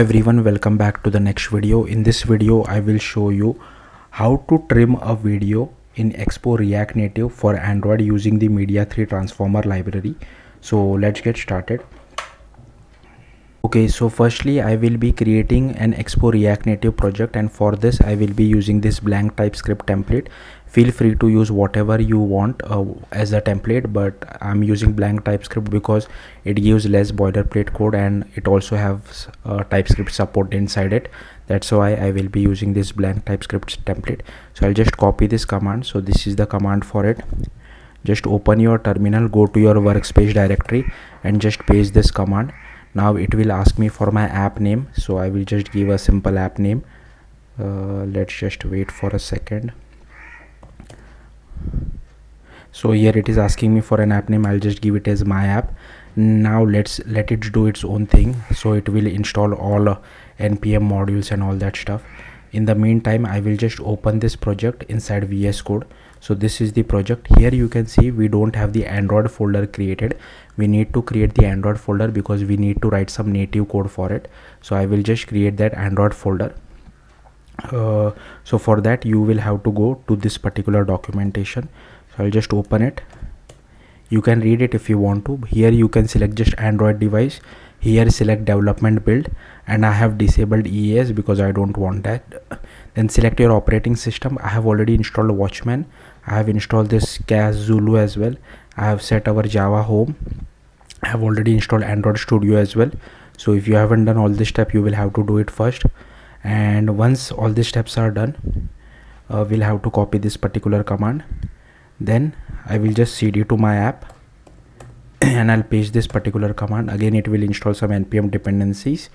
Everyone, welcome back to the next video. In this video I will show you how to trim a video in Expo React Native for Android using the Media3 transformer library. So let's get started. Okay, so firstly I will be creating an Expo React Native project, and for this I will be using this blank TypeScript template. Feel free to use whatever you want as a template, but I'm using blank TypeScript because it gives less boilerplate code and it also has TypeScript support inside it. That's why I will be using this blank TypeScript template. So I'll just copy this command. So this is the command for it. Just open your terminal, go to your workspace directory and just paste this command. Now it will ask me for my app name, so I will just give a simple app name. Let's just wait for a second. So here it is asking me for an app name. I'll just give it as my app. Now let's let it do its own thing. So it will install all npm modules and all that stuff. In the meantime, I will just open this project inside VS Code. So this is the project. Here you can see we don't have the Android folder created. We need to create the Android folder because we need to write some native code for it. So I will just create that Android folder. So for that you will have to go to this particular documentation. So I'll just open it. You can read it if you want to. Here you can select just Android device. Here select development build, and I have disabled EAS because I don't want that. Then select your operating system. I have already installed Watchman. I have installed this Cas Zulu as well. I have set our Java home. I have already installed Android Studio as well. So if you haven't done all this step, you will have to do it first. And once all these steps are done, we'll have to copy this particular command. Then I will just cd to my app and I'll paste this particular command. Again it will install some npm dependencies,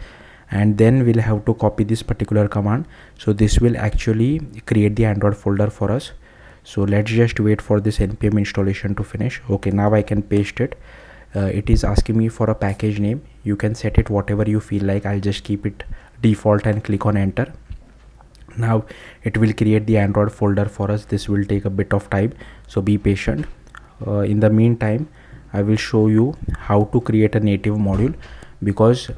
and then we'll have to copy this particular command. So this will actually create the Android folder for us. So let's just wait for this npm installation to finish. Okay, now I can paste it. It is asking me for a package name. You can set it whatever you feel like. I'll just keep it default and click on enter. Now it will create the Android folder for us. This will take a bit of time, so be patient. In the meantime, I will show you how to create a native module, because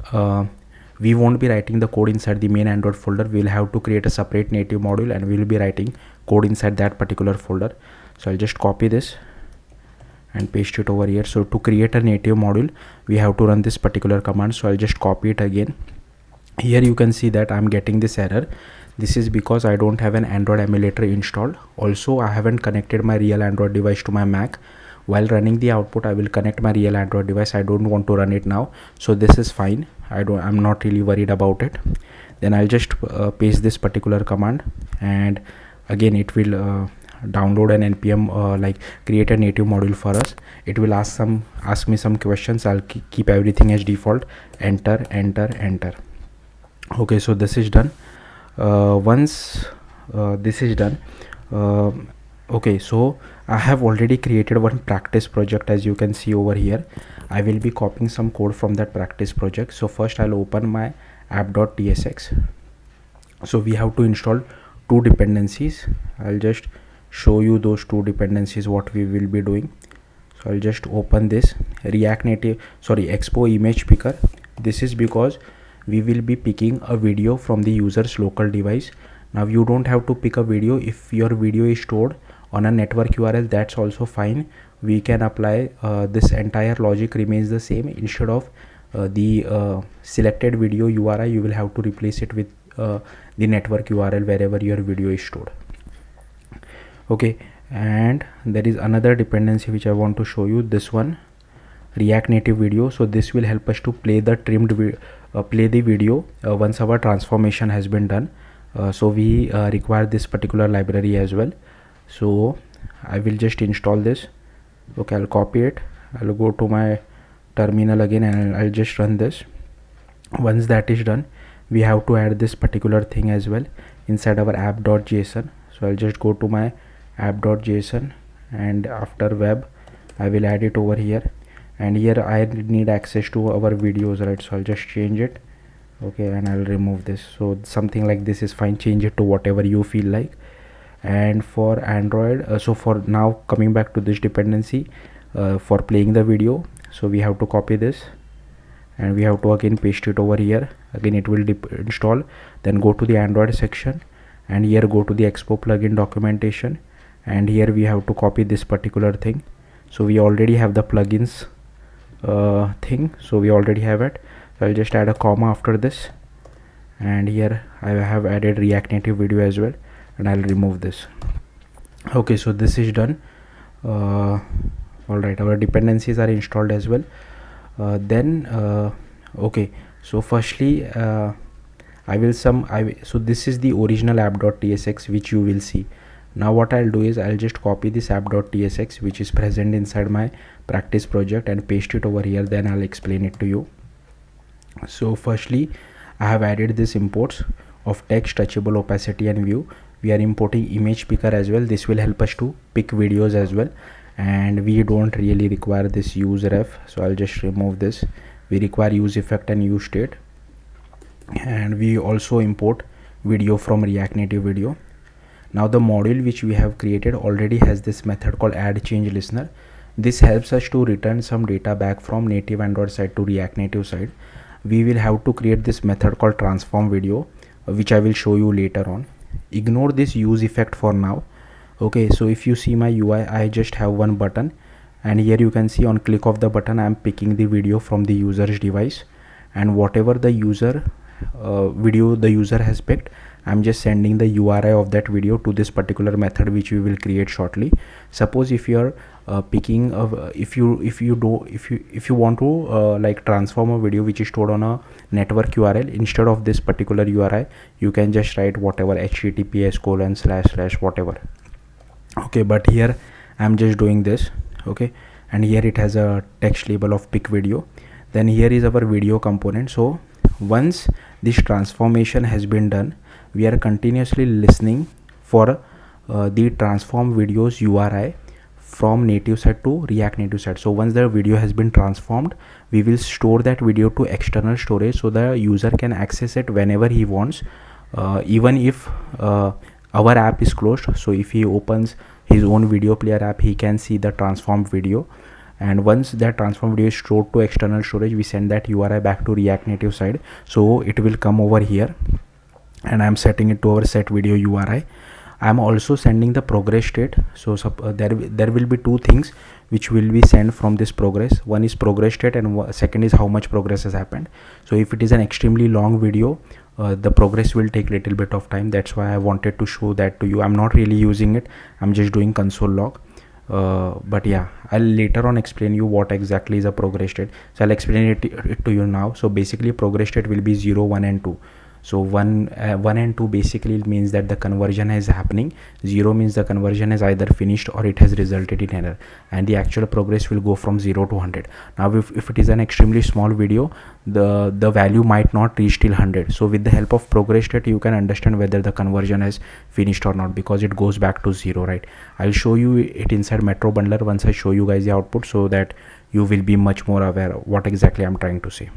we won't be writing the code inside the main Android folder. We'll have to create a separate native module and we'll be writing code inside that particular folder. So I'll just copy this and paste it over here. So to create a native module, we have to run this particular command. So I'll just copy it again. Here you can see that I'm getting this error. This is because I don't have an Android emulator installed. Also, I haven't connected my real Android device to my Mac. While running the output, I will connect my real Android device. I don't want to run it now, so this is fine. I'm not really worried about it. Then I'll just paste this particular command, and again it will download an npm like create a native module for us. It will ask me some questions. I'll keep everything as default. Enter. Okay, so this is done. Once this is done, okay, so I have already created one practice project. As you can see over here, I will be copying some code from that practice project. So first I'll open my app.tsx. So we have to install two dependencies. I'll just show you those two dependencies, what we will be doing. So I'll just open this Expo image picker. This is because we will be picking a video from the user's local device. Now you don't have to pick a video. If your video is stored on a network URL, that's also fine. We can apply this entire logic remains the same. Instead of the selected video URI, you will have to replace it with the network URL wherever your video is stored. Okay, and there is another dependency which I want to show you. This one, React Native video. So this will help us to play the video once our transformation has been done. So we require this particular library as well. So I will just install this. Okay, I'll copy it. I'll go to my terminal again and I'll just run this. Once that is done, we have to add this particular thing as well inside our app.json. So I'll just go to my app.json, and after web I will add it over here. And here I need access to our videos, right? So I'll just change it. Okay, and I'll remove this. So something like this is fine. Change it to whatever you feel like. And for Android, so for now, coming back to this dependency for playing the video, so we have to copy this and we have to again paste it over here. Again it will install. Then go to the Android section, and here go to the Expo plugin documentation, and here we have to copy this particular thing. So we already have the plugins thing, so we already have it. So I'll just add a comma after this, and here I have added React Native video as well, and I'll remove this. Okay, so this is done. All right, our dependencies are installed as well. Okay, so firstly so this is the original app.tsx which you will see. Now what I'll do is I'll just copy this app.tsx which is present inside my practice project and paste it over here, then I'll explain it to you. So firstly, I have added this imports of text, touchable, opacity and view. We are importing image picker as well. This will help us to pick videos as well, and we don't really require this use ref, so I'll just remove this. We require use effect and use state, and we also import video from React Native video. Now the module which we have created already has this method called add change listener. This helps us to return some data back from native Android side to React Native side. We will have to create this method called transform video, which I will show you later on. Ignore this use effect for now. Okay, so if you see my UI, I just have one button, and here you can see on click of the button I am picking the video from the user's device, and whatever the user video the user has picked, I'm just sending the URI of that video to this particular method which we will create shortly. Suppose if you are picking if you want to like transform a video which is stored on a network URL, instead of this particular URI you can just write whatever https:// whatever. Okay, but here I'm just doing this. Okay, and here it has a text label of pick video. Then here is our video component. So once this transformation has been done, we are continuously listening for the transform videos URI from native side to React Native side. So once the video has been transformed, we will store that video to external storage so the user can access it whenever he wants, even if our app is closed. So if he opens his own video player app, he can see the transformed video, and once that transform video is stored to external storage, we send that URI back to React Native side. So it will come over here, and I'm setting it to our set video URI. I'm also sending the progress state. So there will be two things which will be sent from this progress. One is progress state, and second is how much progress has happened. So if it is an extremely long video, the progress will take little bit of time. That's why I wanted to show that to you. I'm not really using it, I'm just doing console log. But yeah, I'll later on explain you what exactly is a progress state. So I'll explain it to you now. So basically progress state will be 0, 1 and 2. So 1 and 2 basically means that the conversion is happening. 0 means the conversion is either finished or it has resulted in error, and the actual progress will go from 0 to 100. Now if it is an extremely small video, the value might not reach till 100. So with the help of progress state you can understand whether the conversion has finished or not, because it goes back to 0, right? I'll show you it inside Metro Bundler once I show you guys the output, so that you will be much more aware of what exactly I'm trying to say.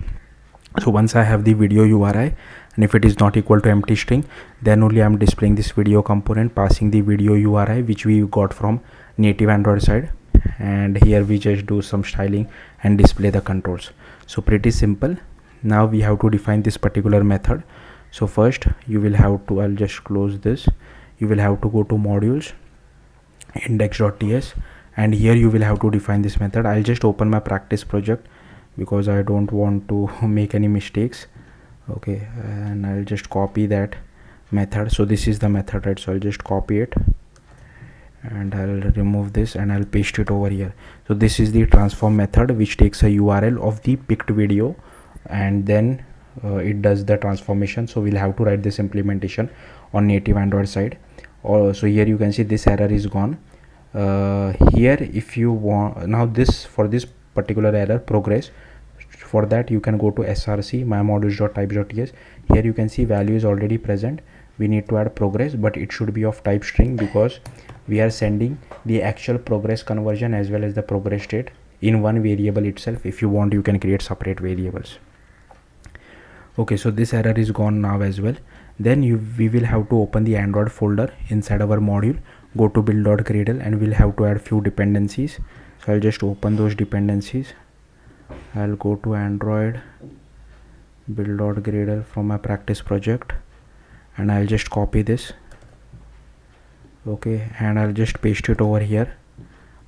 So once I have the video URI, and if it is not equal to empty string, then only I'm displaying this video component, passing the video URI which we got from native Android side, and here we just do some styling and display the controls. So pretty simple. Now we have to define this particular method. So first you will have to, I'll just close this, you will have to go to modules, index.ts, and here you will have to define this method. I'll just open my practice project because I don't want to make any mistakes. Okay, and I'll just copy that method. So this is the method, right? So I'll just copy it and I'll remove this and I'll paste it over here. So this is the transform method which takes a URL of the picked video, and then it does the transformation. So we'll have to write this implementation on native Android side. So here you can see this error is gone. Here if you want, now this, for this particular error progress, for that you can go to src mymodules.types.ts. Here you can see value is already present. We need to add progress, but it should be of type string because we are sending the actual progress conversion as well as the progress state in one variable itself. If you want, you can create separate variables. Okay, so this error is gone now as well. Then we will have to open the Android folder inside our module, go to build.gradle, and we'll have to add few dependencies. So I'll just open those dependencies. I'll go to Android build.grader from my practice project, and I'll just copy this. Okay, and I'll just paste it over here.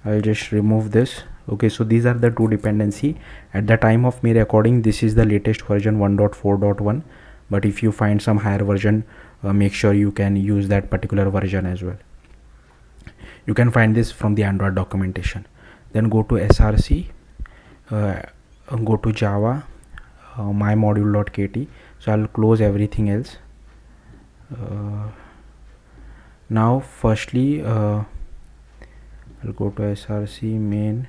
I'll just remove this. Okay, so these are the two dependency. At the time of me recording, this is the latest version 1.4.1, but if you find some higher version, make sure you can use that particular version as well. You can find this from the Android documentation. Then go to src, go to Java, my module.kt. So I'll close everything else. Now firstly, I'll go to src main.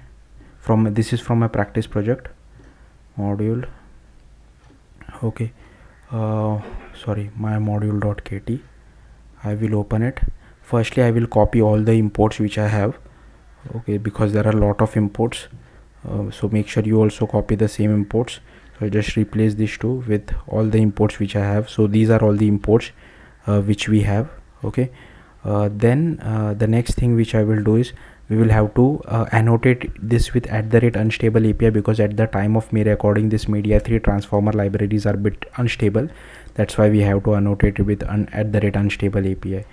This is from my practice project module. Okay, sorry, my module.kt. I will open it. Firstly, I will copy all the imports which I have. Okay, because there are a lot of imports, so make sure you also copy the same imports. So I just replace these two with all the imports which I have. So these are all the imports which we have. Okay, then the next thing which I will do is we will have to annotate this with @unstable API, because at the time of me recording this Media3 transformer libraries are a bit unstable. That's why we have to annotate it with @unstable API.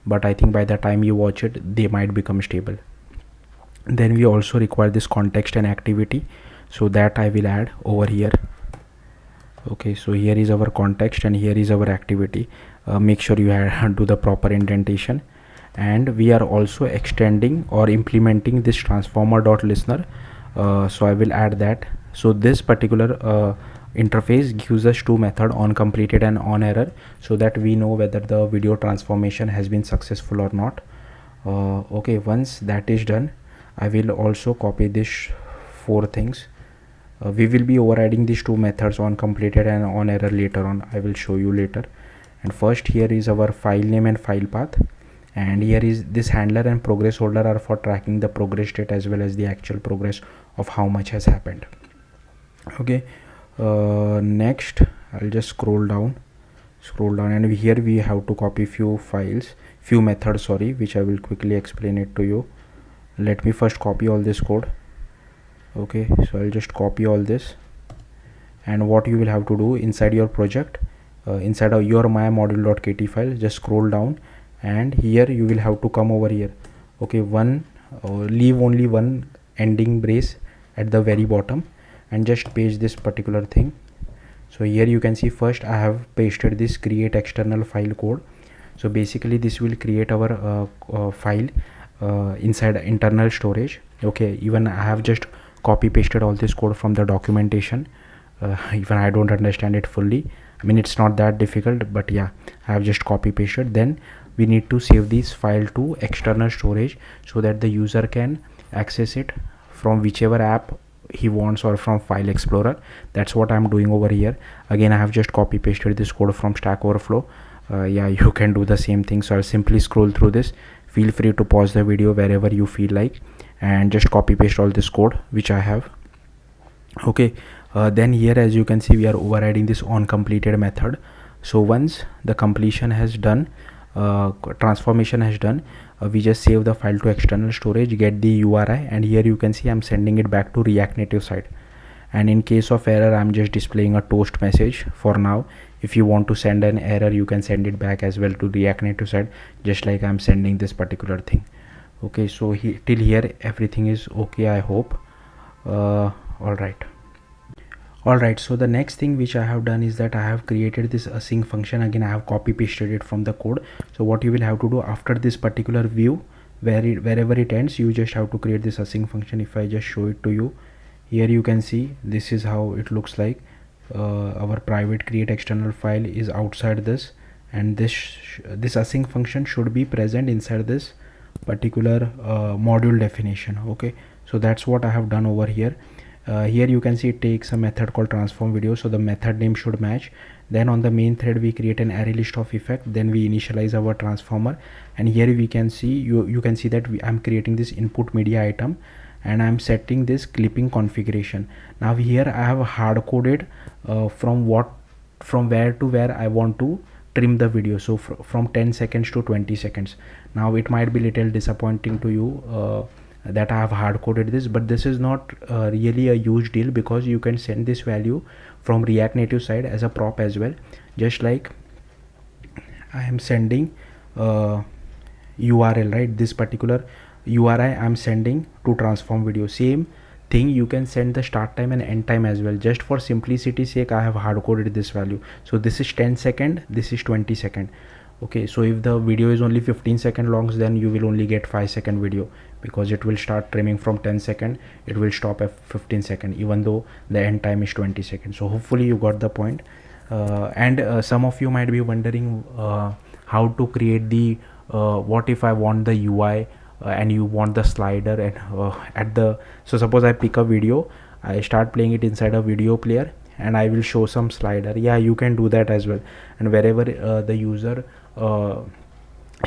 But I think by the time you watch it, they might become stable. Then we also require this context and activity, so that I will add over here. Okay, so here is our context and here is our activity. Make sure you do the proper indentation. And we are also extending or implementing this transformer.listener, so I will add that. So this particular interface gives us two methods, on completed and on error, so that we know whether the video transformation has been successful or not. Okay, once that is done, I will also copy these four things. We will be overriding these two methods, on completed and on error, later on. I will show you later. And first, here is our file name and file path, and here is this handler and progress holder are for tracking the progress state as well as the actual progress of how much has happened. Okay, next I'll just scroll down, and here we have to copy few methods, which I will quickly explain it to you. Let me first copy all this code. Okay, so I'll just copy all this, and what you will have to do inside your project, inside of your my module.kt file, just scroll down, and here you will have to come over here. Okay, leave only one ending brace at the very bottom and just paste this particular thing. So here you can see, first I have pasted this create external file code. So basically this will create our file inside internal storage. Okay, even I have just copy pasted all this code from the documentation. Even I don't understand it fully. I mean, it's not that difficult, but yeah, I have just copy pasted. Then we need to save this file to external storage so that the user can access it from whichever app he wants or from file explorer. That's what I'm doing over here. Again, I have just copy pasted this code from Stack Overflow. Yeah, you can do the same thing. So I'll simply scroll through this. Feel free to pause the video wherever you feel like and just copy paste all this code which I have. Okay, then here, as you can see, we are overriding this on completed method. So once the completion has done, transformation has done, we just save the file to external storage, get the URI, and here you can see I'm sending it back to React Native side. And in case of error, I'm just displaying a toast message for now. If you want to send an error, you can send it back as well to React Native side, just like I'm sending this particular thing. Okay, so till here everything is okay, I hope. All right, so the next thing which I have done is that I have created this async function. Again, I have copy pasted it from the code. So what you will have to do after this particular view, wherever it ends, you just have to create this async function. If I just show it to you, here you can see this is how it looks like. Our private create external file is outside this, and this async function should be present inside this particular module definition. Okay, so that's what I have done over here. Here you can see it takes a method called transform video, so the method name should match. Then on the main thread we create an array list of effect, then we initialize our transformer, and here we can see you can see that I'm creating this input media item and I'm setting this clipping configuration. Now here I have hard coded from where to where I want to trim the video, so from 10 seconds to 20 seconds. Now it might be little disappointing to you that I have hard coded this, but this is not really a huge deal, because you can send this value from React Native side as a prop as well. Just like I am sending URL, right? This particular URI I'm sending to transform video. Same thing, you can send the start time and end time as well. Just for simplicity sake, I have hard coded this value. So this is 10 second, this is 20 second. Okay, so if the video is only 15 second long, then you will only get 5-second video, because it will start trimming from 10 second, it will stop at 15 second, even though the end time is 20 seconds. So hopefully you got the point. And some of you might be wondering how to create the what if I want the UI and you want the slider, and at the, so suppose I pick a video, I start playing it inside a video player, and I will show some slider. Yeah, you can do that as well. And wherever the user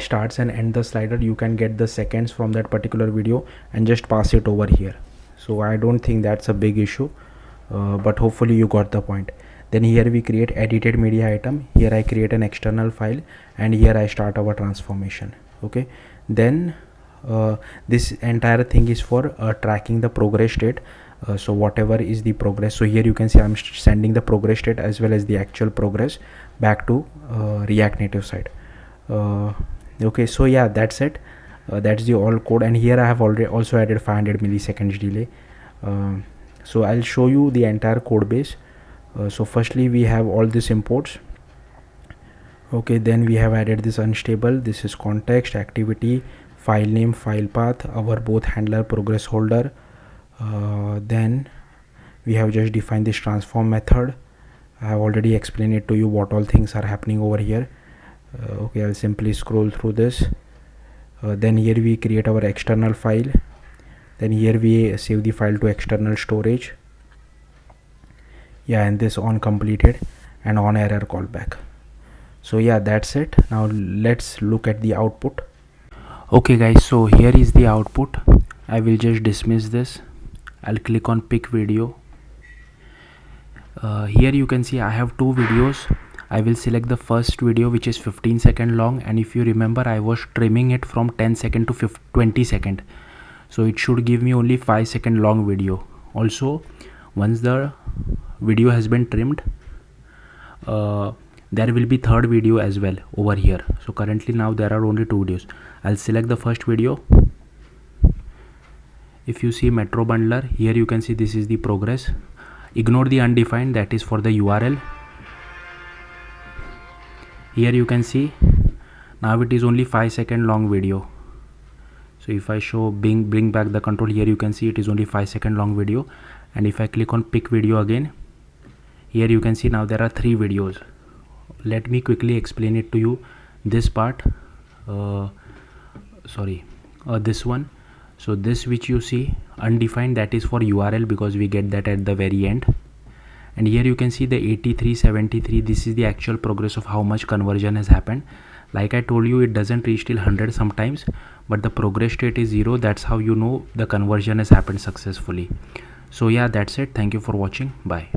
starts and end the slider, you can get the seconds from that particular video and just pass it over here. So I don't think that's a big issue, but hopefully you got the point. Then here we create edited media item. Here I create an external file, and here I start our transformation. Okay, then this entire thing is for tracking the progress state. So whatever is the progress, so here you can see I'm sending the progress state as well as the actual progress back to React Native side. Okay, so yeah, that's it. That's the all code, and here I have already also added 500 milliseconds delay. So I'll show you the entire code base. So firstly we have all these imports. Okay, then we have added this unstable, this is context, activity, file name, file path, our both handler, progress holder. Then we have just defined this transform method. I have already explained it to you what all things are happening over here. Okay, I'll simply scroll through this. Then here we create our external file. Then here we save the file to external storage. Yeah, and this on completed and on error callback. So yeah, that's it. Now let's look at the output. Okay guys, so here is the output. I will just dismiss this. I'll click on pick video. Here you can see I have two videos. I will select the first video, which is 15 second long, and if you remember, I was trimming it from 10 second to 20 second, so it should give me only 5 second long video. Also, once the video has been trimmed, there will be third video as well over here. So currently now there are only two videos. I'll select the first video. If you see Metro Bundler, here you can see this is the progress. Ignore the undefined, that is for the URL. Here you can see now it is only 5 second long video. So if I show bring back the control, here you can see it is only 5 second long video. And if I click on pick video again, here you can see now there are 3 videos. Let me quickly explain it to you. This part, this one. So this which you see undefined, that is for URL, because we get that at the very end. And here you can see the 8373, this is the actual progress of how much conversion has happened. Like I told you, it doesn't reach till 100 sometimes, but the progress state is 0. That's how you know the conversion has happened successfully. So yeah, that's it. Thank you for watching. Bye.